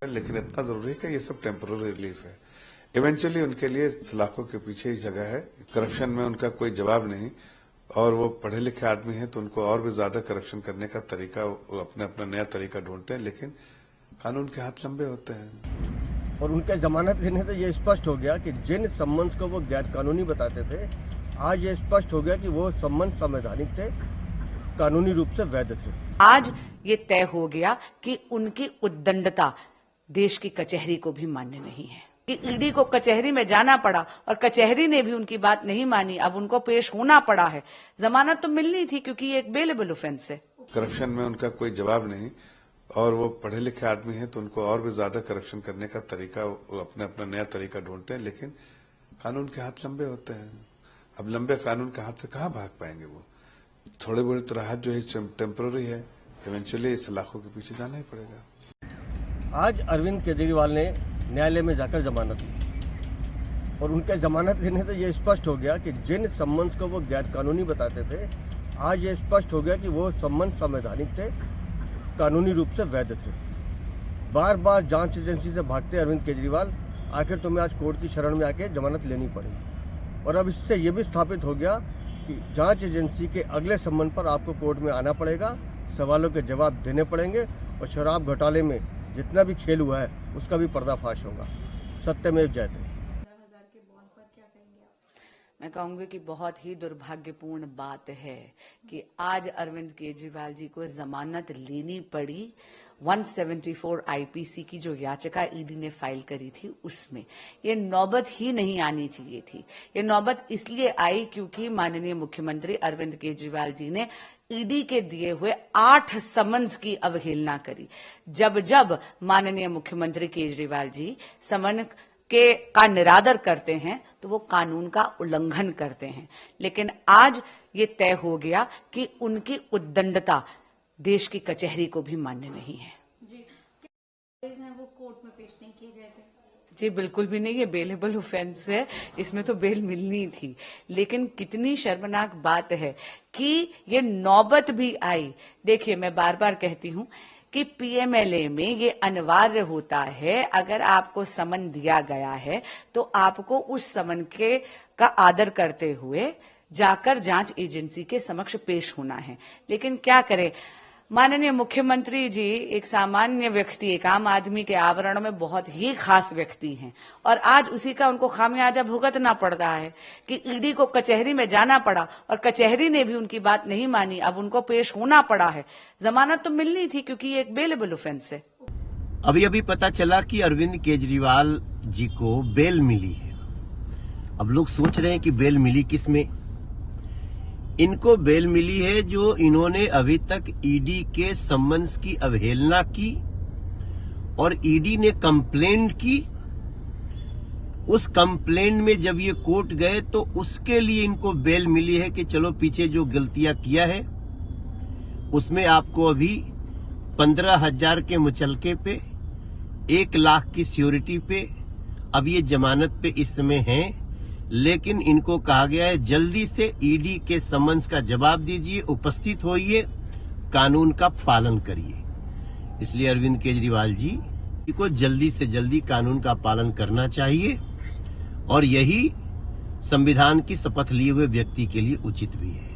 है, लेकिन इतना जरूरी है कि ये सब टेम्पररी रिलीफ है। इवेंचुअली उनके लिए सलाखों के पीछे ही जगह है। करप्शन में उनका कोई जवाब नहीं, और वो पढ़े लिखे आदमी हैं तो उनको और भी ज्यादा करप्शन करने का तरीका, वो अपना अपना नया तरीका ढूंढते हैं, लेकिन कानून के हाथ लंबे होते हैं। और उनके जमानत लेने से ये स्पष्ट हो गया कि जिन सम्मन्स को वो गैर कानूनी बताते थे, आज ये स्पष्ट हो गया कि वो सम्मन संवैधानिक थे, कानूनी रूप से वैध थे। आज ये तय हो गया कि उनकी उद्दंडता देश की कचहरी को भी मान्य नहीं है कि ईडी को कचहरी में जाना पड़ा और कचहरी ने भी उनकी बात नहीं मानी। अब उनको पेश होना पड़ा है। जमानत तो मिलनी थी क्योंकि ये एक बेलेबल ऑफेंस है। करप्शन में उनका कोई जवाब नहीं, और वो पढ़े लिखे आदमी हैं तो उनको और भी ज्यादा करप्शन करने का तरीका, वो अपना अपना नया तरीका ढूंढते हैं, लेकिन कानून के हाथ लंबे होते हैं। अब लंबे कानून के हाथ से कहाँ भाग पाएंगे वो? थोड़ी बड़ी तो राहत जो है टेम्पररी है, इवेंचुअली सलाखों के पीछे जाना ही पड़ेगा। आज अरविंद केजरीवाल ने न्यायालय में जाकर जमानत ली, और उनके जमानत लेने से ये स्पष्ट हो गया कि जिन सम्मन्स को वो गैर कानूनी बताते थे, आज ये स्पष्ट हो गया कि वो सम्मन संवैधानिक थे, कानूनी रूप से वैध थे। बार बार जांच एजेंसी से भागते अरविंद केजरीवाल, आखिर तुम्हें आज कोर्ट की शरण में आके जमानत लेनी पड़ी। और अब इससे ये भी स्थापित हो गया कि जांच एजेंसी के अगले सम्मन पर आपको कोर्ट में आना पड़ेगा, सवालों के जवाब देने पड़ेंगे, और शराब घोटाले में जितना भी खेल हुआ है उसका भी पर्दाफाश होगा। सत्यमेव जयते। मैं कहूंगी कि बहुत ही दुर्भाग्यपूर्ण बात है कि आज अरविंद केजरीवाल जी को जमानत लेनी पड़ी। 174 आईपीसी की जो याचिका ईडी ने फाइल करी थी उसमें ये नौबत ही नहीं आनी चाहिए थी। ये नौबत इसलिए आई क्योंकि माननीय मुख्यमंत्री अरविंद केजरीवाल जी ने ईडी के दिए हुए 8 समन्स की अवहेलना करी। जब जब माननीय मुख्यमंत्री केजरीवाल जी समन का निरादर करते हैं तो वो कानून का उल्लंघन करते हैं। लेकिन आज ये तय हो गया कि उनकी उद्दंडता देश की कचहरी को भी मान्य नहीं है। वो कोर्ट में पेश नहीं किए गए थे? जी बिल्कुल भी नहीं, ये बेलेबल ऑफेंस है, इसमें तो बेल मिलनी थी। लेकिन कितनी शर्मनाक बात है कि ये नौबत भी आई। देखिए, मैं बार बार कहती हूं कि पीएमएलए में ये अनिवार्य होता है, अगर आपको समन दिया गया है तो आपको उस समन का आदर करते हुए जाकर जांच एजेंसी के समक्ष पेश होना है। लेकिन क्या करें, माननीय मुख्यमंत्री जी एक सामान्य व्यक्ति, एक आम आदमी के आवरण में बहुत ही खास व्यक्ति हैं, और आज उसी का उनको खामियाजा भुगतना पड़ रहा है कि ईडी को कचहरी में जाना पड़ा और कचहरी ने भी उनकी बात नहीं मानी। अब उनको पेश होना पड़ा है। जमानत तो मिलनी थी क्योंकि ये एक बेलेबल ऑफेंस है। अभी पता चला कि अरविंद केजरीवाल जी को बेल मिली है। अब लोग सोच रहे हैं कि बेल मिली किसमें? इनको बेल मिली है जो इन्होंने अभी तक ईडी के सम्मन्स की अवहेलना की, और ईडी ने कंप्लेंट की। उस कंप्लेंट में जब ये कोर्ट गए तो उसके लिए इनको बेल मिली है कि चलो पीछे जो गलतियां किया है उसमें आपको अभी 15,000 के मुचलके पे, 1 लाख की सिक्योरिटी पे अब ये जमानत पे इस समय हैं। लेकिन इनको कहा गया है जल्दी से ईडी के समन्स का जवाब दीजिए, उपस्थित होइए, कानून का पालन करिए। इसलिए अरविंद केजरीवाल जी को जल्दी से जल्दी कानून का पालन करना चाहिए, और यही संविधान की शपथ लिए हुए व्यक्ति के लिए उचित भी है।